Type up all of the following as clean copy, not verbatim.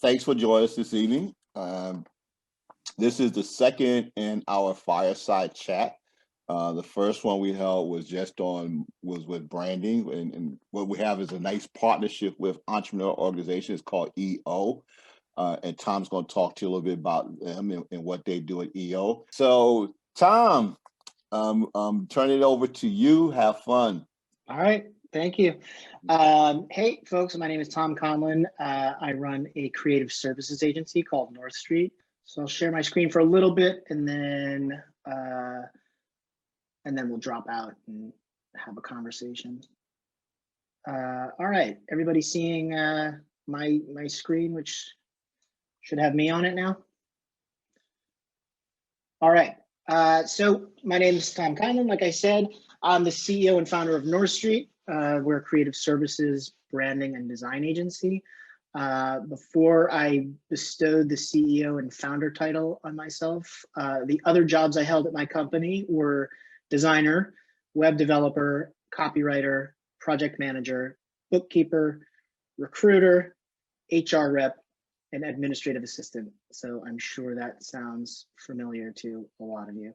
Thanks for joining us this evening. This is the second in our fireside chat. The first one we held was with branding, and what we have is a nice partnership with entrepreneur organizations called EO. And Tom's going to talk to you a little bit about them and what they do at EO. So, Tom, turn it over to you. Have fun. All right. Thank you. Hey, folks, my name is Tom Conlon. I run a creative services agency called North Street. So I'll share my screen for a little bit and then we'll drop out and have a conversation. All right. Everybody seeing my screen, which should have me on it now? All right. So my name is Tom Conlon. Like I said, I'm the CEO and founder of North Street. We're a creative services, branding, and design agency. Before I bestowed the CEO and founder title on myself, the other jobs I held at my company were designer, web developer, copywriter, project manager, bookkeeper, recruiter, HR rep, and administrative assistant. So I'm sure that sounds familiar to a lot of you.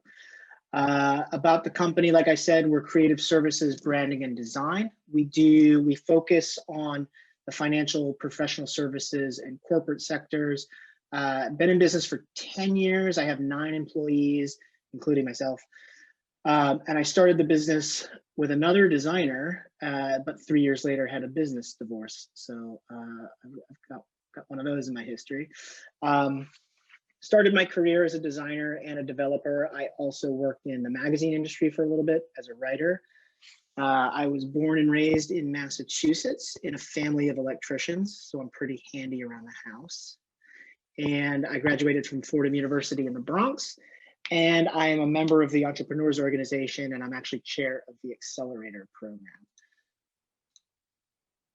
About the company, like I said, we're creative services, branding, and design. We focus on the financial, professional services, and corporate sectors. Been in business for 10 years. I have 9 employees, including myself. And I started the business with another designer, but 3 years later had a business divorce. So I've got one of those in my history. Started my career as a designer and a developer. I also worked in the magazine industry for a little bit as a writer. I was born and raised in Massachusetts in a family of electricians, so I'm pretty handy around the house. And I graduated from Fordham University in the Bronx, and I am a member of the Entrepreneurs Organization, and I'm actually chair of the Accelerator program.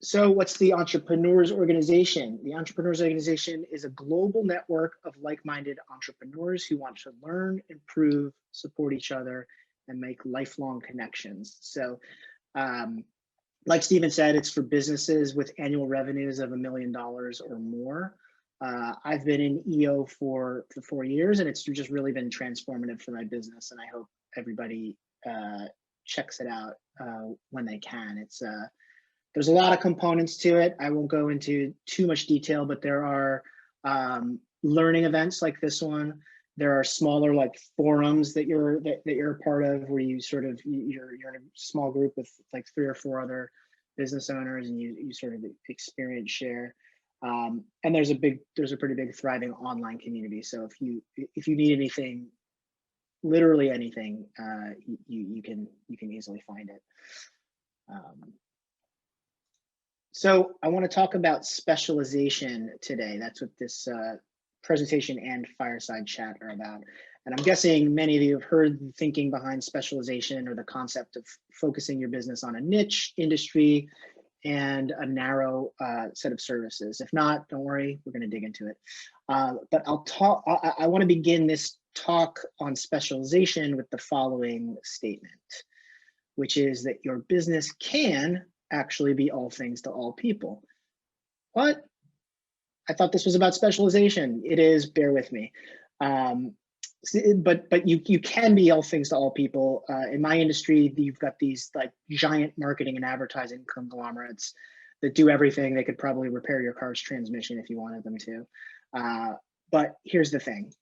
So what's the Entrepreneurs Organization? The Entrepreneurs Organization is a global network of like-minded entrepreneurs who want to learn, improve, support each other, and make lifelong connections. So like Stephen said, it's for businesses with annual revenues of $1 million or more. I've been in EO for 4 years, and it's just really been transformative for my business, and I hope everybody checks it out when they can. There's a lot of components to it. I won't go into too much detail, but there are learning events like this one. There are smaller like forums that you're a part of, where you you're in a small group with like 3 or 4 other business owners, and you sort of experience share. And there's a pretty big thriving online community. So if you need anything, literally anything, you can easily find it. So I want to talk about specialization today. That's what this presentation and fireside chat are about. And I'm guessing many of you have heard the thinking behind specialization, or the concept of focusing your business on a niche industry and a narrow set of services. If not, don't worry, we're going to dig into it. But I want to begin this talk on specialization with the following statement, which is that your business can actually be all things to all people. What? I thought this was about specialization. It is, bear with me. But you can be all things to all people. In my industry, you've got these like giant marketing and advertising conglomerates that do everything. They could probably repair your car's transmission if you wanted them to. But here's the thing.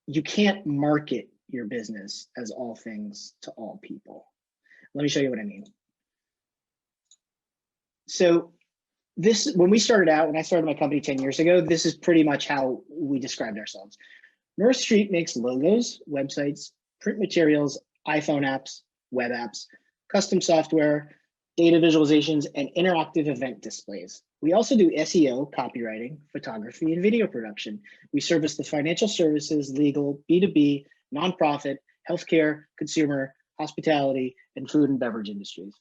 You can't market your business as all things to all people. Let me show you what I mean. So when I started my company 10 years ago, this is pretty much how we described ourselves. North Street makes logos, websites, print materials, iPhone apps, web apps, custom software, data visualizations, and interactive event displays. We also do SEO, copywriting, photography, and video production. We service the financial services, legal, B2B, nonprofit, healthcare, consumer, hospitality, and food and beverage industries.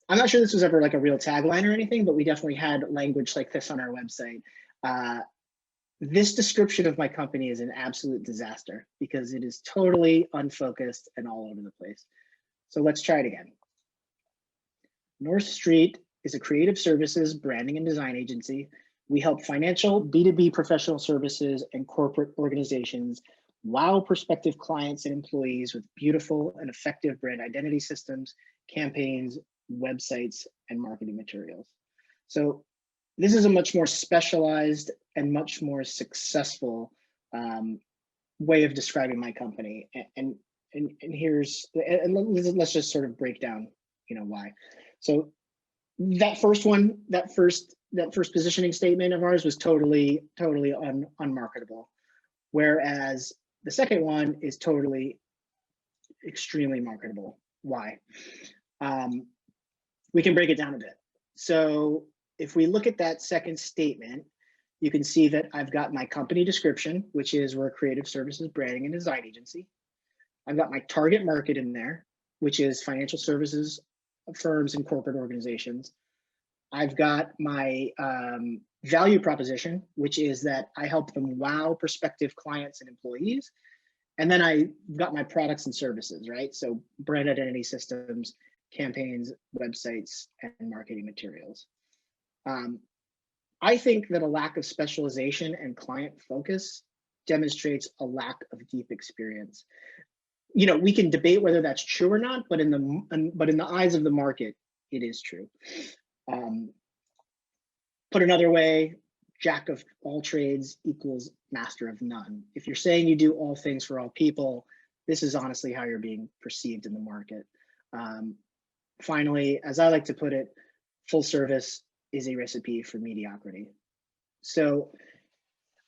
I'm not sure this was ever like a real tagline or anything, but we definitely had language like this on our website. This description of my company is an absolute disaster because it is totally unfocused and all over the place. So let's try it again. North Street is a creative services, branding, and design agency. We help financial, B2B professional services, and corporate organizations wow prospective clients and employees with beautiful and effective brand identity systems, campaigns, websites, and marketing materials. So this is a much more specialized and much more successful way of describing my company. And let's just sort of break down, why. So that first one, that first positioning statement of ours was totally unmarketable, whereas the second one is totally extremely marketable. Why? We can break it down a bit. So if we look at that second statement, you can see that I've got my company description, which is we're a creative services, branding, and design agency. I've got my target market in there, which is financial services firms and corporate organizations. I've got my value proposition, which is that I help them wow prospective clients and employees. And then I've got my products and services, right? So brand identity systems, campaigns, websites, and marketing materials. I think that a lack of specialization and client focus demonstrates a lack of deep experience. We can debate whether that's true or not, but in the eyes of the market, it is true. Put another way, jack of all trades equals master of none. If you're saying you do all things for all people, this is honestly how you're being perceived in the market. Finally, as I like to put it, full service is a recipe for mediocrity. So,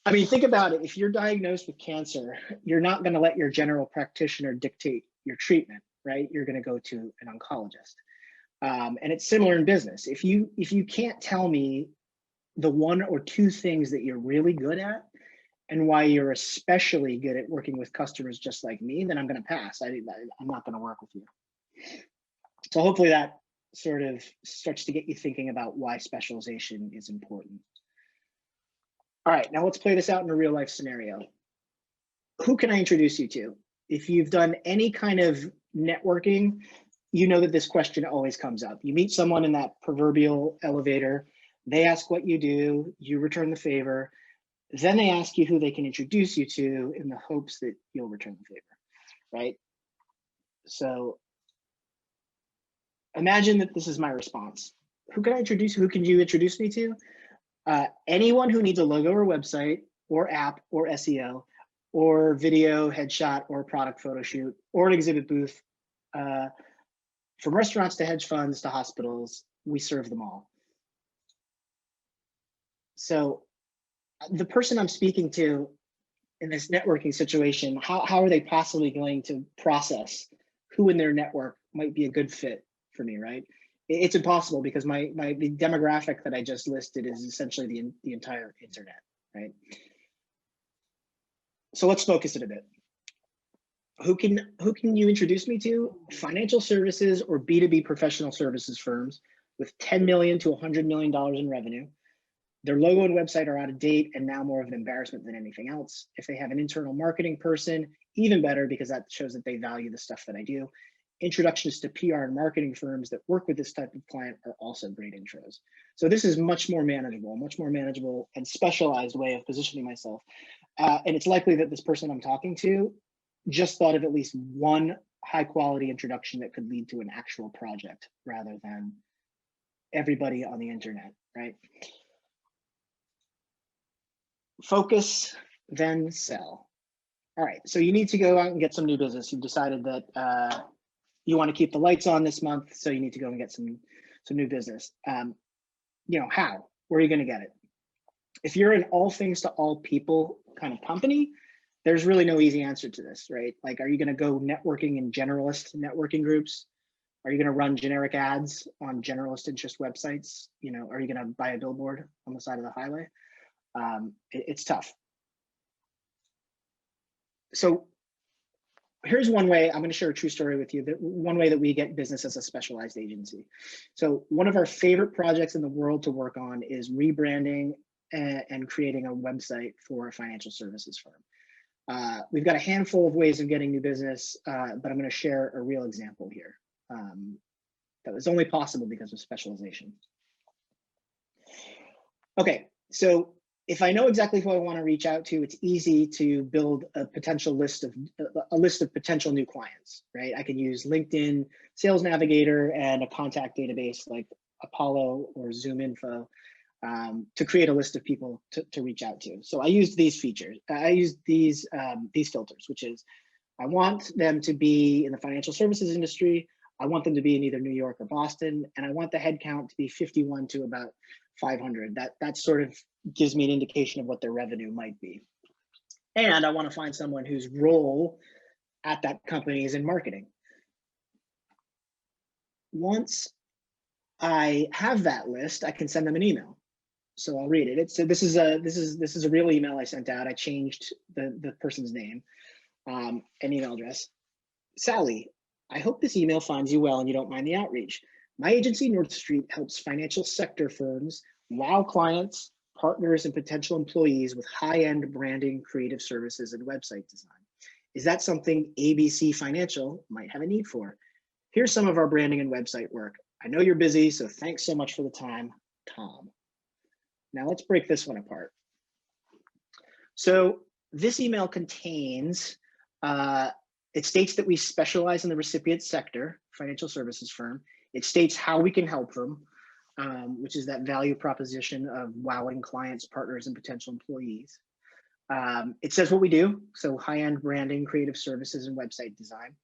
I mean, think about it. If you're diagnosed with cancer, you're not going to let your general practitioner dictate your treatment, right? You're going to go to an oncologist. And it's similar in business. If you can't tell me the one or two things that you're really good at and why you're especially good at working with customers just like me, then I'm going to pass. I'm not going to work with you. So hopefully that sort of starts to get you thinking about why specialization is important. All right, now let's play this out in a real life scenario. Who can I introduce you to? If you've done any kind of networking, you know that this question always comes up. You meet someone in that proverbial elevator, they ask what you do, you return the favor, then they ask you who they can introduce you to in the hopes that you'll return the favor, right? So imagine that this is my response. Who can you introduce me to? Anyone who needs a logo or website or app or SEO or video, headshot, or product photo shoot or an exhibit booth. From restaurants to hedge funds to hospitals, we serve them all. So the person I'm speaking to in this networking situation, how are they possibly going to process who in their network might be a good fit for me, right? It's impossible because the demographic that I just listed is essentially the entire internet, right? So let's focus it a bit. Who can you introduce me to? Financial services or B2B professional services firms with $10 million to $100 million in revenue. Their logo and website are out of date and now more of an embarrassment than anything else. If they have an internal marketing person, even better, because that shows that they value the stuff that I do. Introductions to PR and marketing firms that work with this type of client are also great intros. So this is much more manageable and specialized way of positioning myself. And it's likely that this person I'm talking to just thought of at least one high quality introduction that could lead to an actual project rather than everybody on the internet, right? Focus, then sell. All right, so you need to go out and get some new business. You've decided that you want to keep the lights on this month, so you need to go and get some new business. How? Where are you going to get it? If you're an all things to all people kind of company, there's really no easy answer to this, right? Like, are you going to go networking in generalist networking groups? Are you going to run generic ads on generalist interest websites? Are you going to buy a billboard on the side of the highway? It's tough. So here's one way. I'm going to share a true story with you. That one way that we get business as a specialized agency. So one of our favorite projects in the world to work on is rebranding and creating a website for a financial services firm. We've got a handful of ways of getting new business, but I'm going to share a real example here that was only possible because of specialization. Okay, so if I know exactly who I want to reach out to, it's easy to build a potential list of potential new clients, right? I can use LinkedIn Sales Navigator and a contact database like Apollo or Zoom Info to create a list of people to reach out to. So I used these features. I used these filters, which is I want them to be in the financial services industry. I want them to be in either New York or Boston, and I want the headcount to be 51 to about 500. That sort of gives me an indication of what their revenue might be. And I want to find someone whose role at that company is in marketing. Once I have that list, I can send them an email. So I'll read it. This is a real email I sent out. I changed the person's name and email address. Sally, I hope this email finds you well and you don't mind the outreach. My agency, North Street, helps financial sector firms wow clients, partners, and potential employees with high-end branding, creative services, and website design. Is that something ABC Financial might have a need for? Here's some of our branding and website work. I know you're busy, so thanks so much for the time, Tom. Now let's break this one apart. So this email contains it states that we specialize in the recipient sector, financial services firm. It states how we can help them, which is that value proposition of wowing clients, partners, and potential employees. It says what we do, so high-end branding, creative services, and website design.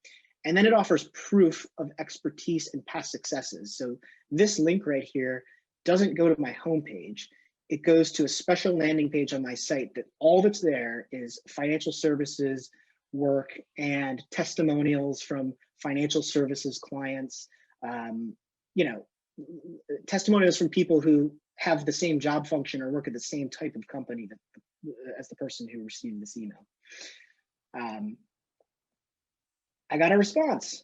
And then it offers proof of expertise and past successes. So this link right here doesn't go to my homepage. It goes to a special landing page on my site that all that's there is financial services work and testimonials from financial services clients, testimonials from people who have the same job function or work at the same type of company as the person who received this email. I got a response.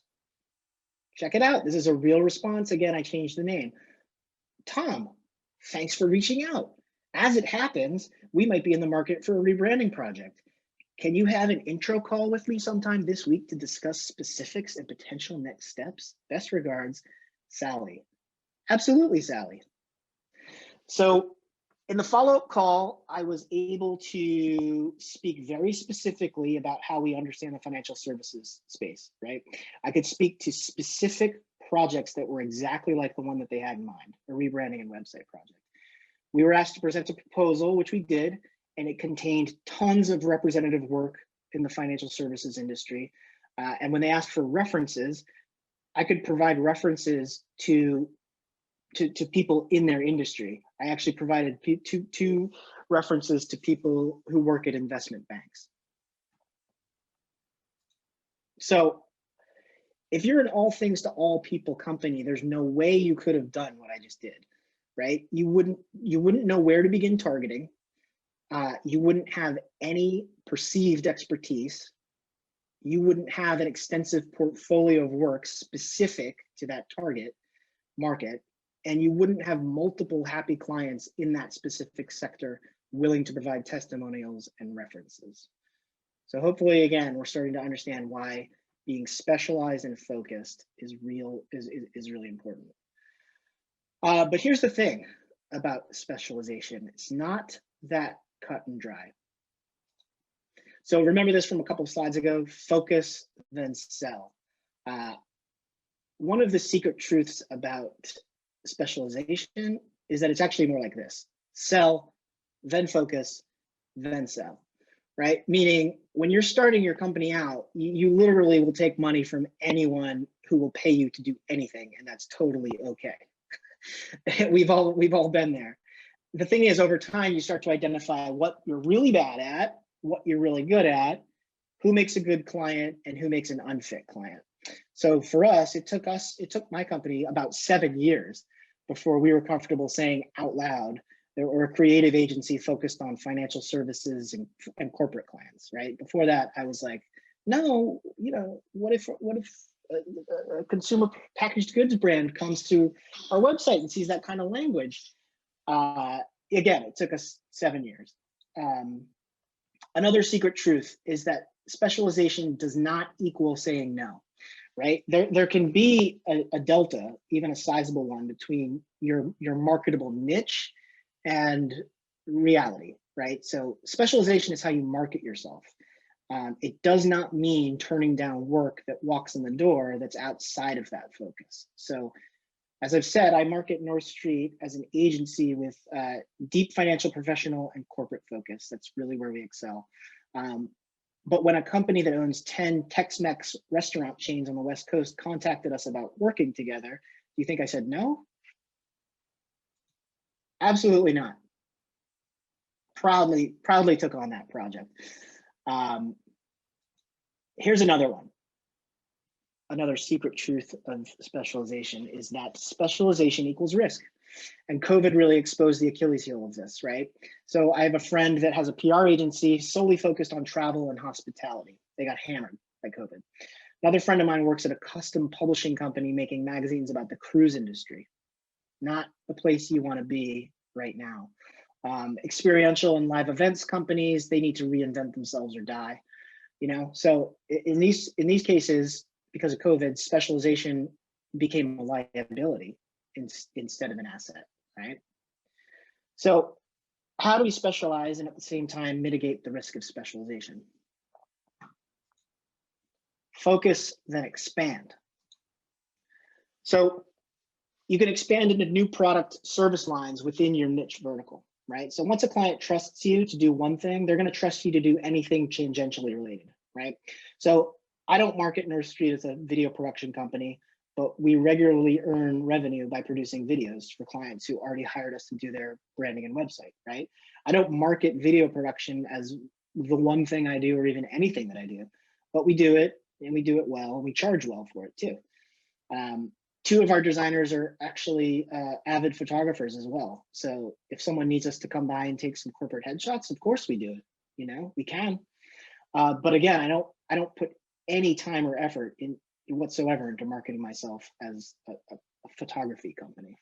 Check it out. This is a real response. Again, I changed the name. Tom, thanks for reaching out. As it happens, we might be in the market for a rebranding project. Can you have an intro call with me sometime this week to discuss specifics and potential next steps? Best regards, Sally. Absolutely, Sally. So in the follow-up call, I was able to speak very specifically about how we understand the financial services space, right? I could speak to specific projects that were exactly like the one that they had in mind, a rebranding and website project. We were asked to present a proposal, which we did, and it contained tons of representative work in the financial services industry. And when they asked for references, I could provide references to people in their industry. I actually provided two references to people who work at investment banks. So if you're an all things to all people company, there's no way you could have done what I just did, right? You wouldn't know where to begin targeting. You wouldn't have any perceived expertise. You wouldn't have an extensive portfolio of work specific to that target market, and you wouldn't have multiple happy clients in that specific sector willing to provide testimonials and references. So hopefully, again, we're starting to understand why being specialized and focused is really important. But here's the thing about specialization. It's not that cut and dry. So remember this from a couple of slides ago, focus, then sell. One of the secret truths about specialization is that it's actually more like this: sell, then focus, then sell, right? Meaning when you're starting your company out, you literally will take money from anyone who will pay you to do anything, and that's totally okay. We've all been there. The thing is, over time, you start to identify what you're really bad at, what you're really good at, who makes a good client, and who makes an unfit client. So for us, it took my company about 7 years before we were comfortable saying out loud that we're a creative agency focused on financial services and corporate clients, right? Before that, I was like, no, what if a consumer packaged goods brand comes to our website and sees that kind of language? Again, it took us 7 years. Another secret truth is that specialization does not equal saying no, right? There can be a delta, even a sizable one, between your marketable niche and reality, right? So specialization is how you market yourself. It does not mean turning down work that walks in the door that's outside of that focus. So as I've said, I market North Street as an agency with deep financial, professional, and corporate focus. That's really where we excel. But when a company that owns 10 Tex-Mex restaurant chains on the West Coast contacted us about working together, do you think I said no? Absolutely not. Proudly took on that project. Here's another one. Another secret truth of specialization is that specialization equals risk. And COVID really exposed the Achilles heel of this, right? So I have a friend that has a PR agency solely focused on travel and hospitality. They got hammered by COVID. Another friend of mine works at a custom publishing company making magazines about the cruise industry. Not the place you want to be right now. Experiential and live events companies, they need to reinvent themselves or die. You know, so in these cases, because of COVID, specialization became a liability instead of an asset, right? So how do we specialize and at the same time mitigate the risk of specialization? Focus, then expand. So you can expand into new product service lines within your niche vertical, right? So once a client trusts you to do one thing, they're going to trust you to do anything tangentially related, right? So I don't market North Street as a video production company, but we regularly earn revenue by producing videos for clients who already hired us to do their branding and website, right? I don't market video production as the one thing I do or even anything that I do, but we do it and we do it well and we charge well for it too. Two of our designers are actually avid photographers as well. So if someone needs us to come by and take some corporate headshots, of course we do it. You know, we can. But again, I don't put any time or effort in whatsoever into marketing myself as a photography company.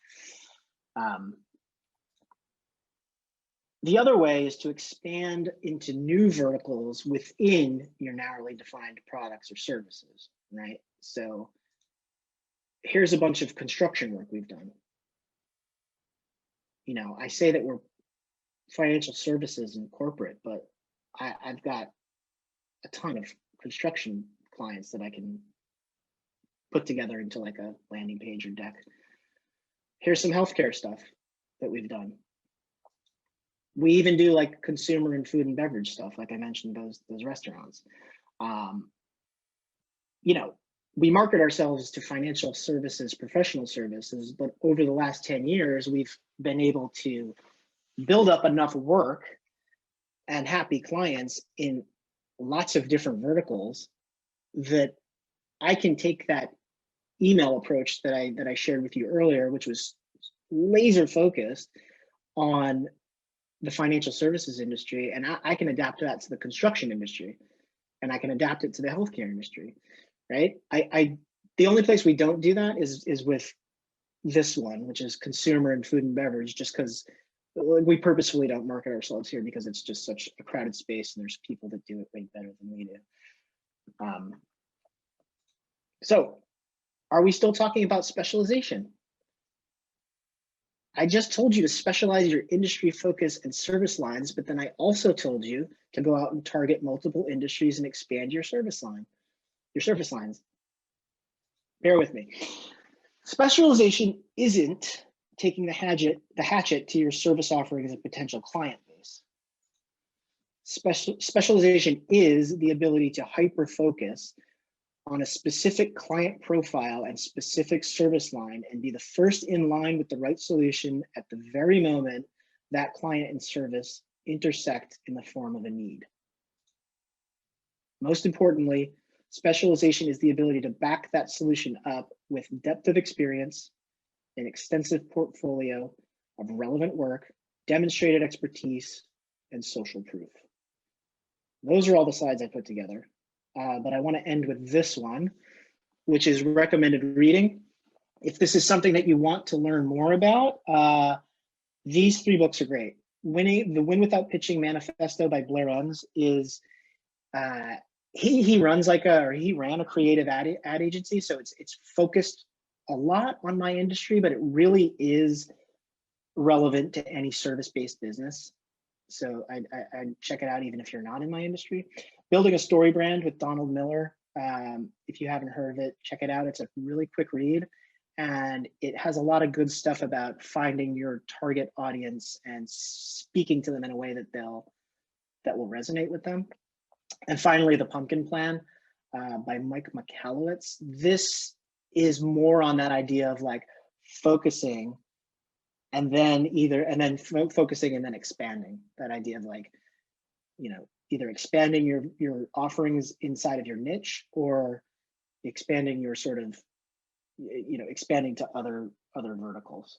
The other way is to expand into new verticals within your narrowly defined products or services, right? So here's a bunch of construction work we've done. You know, I say that we're financial services and corporate, but I've got a ton of construction clients that I can put together into like a landing page or deck. Here's some healthcare stuff that we've done. We even do like consumer and food and beverage stuff, like I mentioned, those restaurants. You know, we market ourselves to financial services, professional services, but over the last 10 years, we've been able to build up enough work and happy clients in lots of different verticals that I can take that email approach that I shared with you earlier, which was laser focused on the financial services industry, and I can adapt that to the construction industry, and I can adapt it to the healthcare industry, right? The only place we don't do that is with this one, which is consumer and food and beverage, just because we purposefully don't market ourselves here because it's just such a crowded space and there's people that do it way better than we do. So are we still talking about specialization? I just told you to specialize your industry focus and service lines, but then I also told you to go out and target multiple industries and expand your service lines. Bear with me. Specialization isn't taking the hatchet to your service offering as a potential client base. Specialization is the ability to hyper-focus on a specific client profile and specific service line and be the first in line with the right solution at the very moment that client and service intersect in the form of a need. Most importantly, specialization is the ability to back that solution up with depth of experience, an extensive portfolio of relevant work, demonstrated expertise, and social proof. Those are all the slides I put together. But I want to end with this one, which is recommended reading. If this is something that you want to learn more about, these 3 books are great. The Win Without Pitching Manifesto by Blair Unz is, he ran a creative ad agency, so it's focused a lot on my industry, but it really is relevant to any service-based business. So I'd check it out even if you're not in my industry. Building a Story Brand with Donald Miller. If you haven't heard of it, check it out. It's a really quick read, and it has a lot of good stuff about finding your target audience and speaking to them in a way that will resonate with them. And finally, The Pumpkin Plan by Mike Michalowicz. This is more on that idea of like focusing and then focusing and then expanding. That idea of like, either expanding your offerings inside of your niche or expanding your sort of, expanding to other verticals.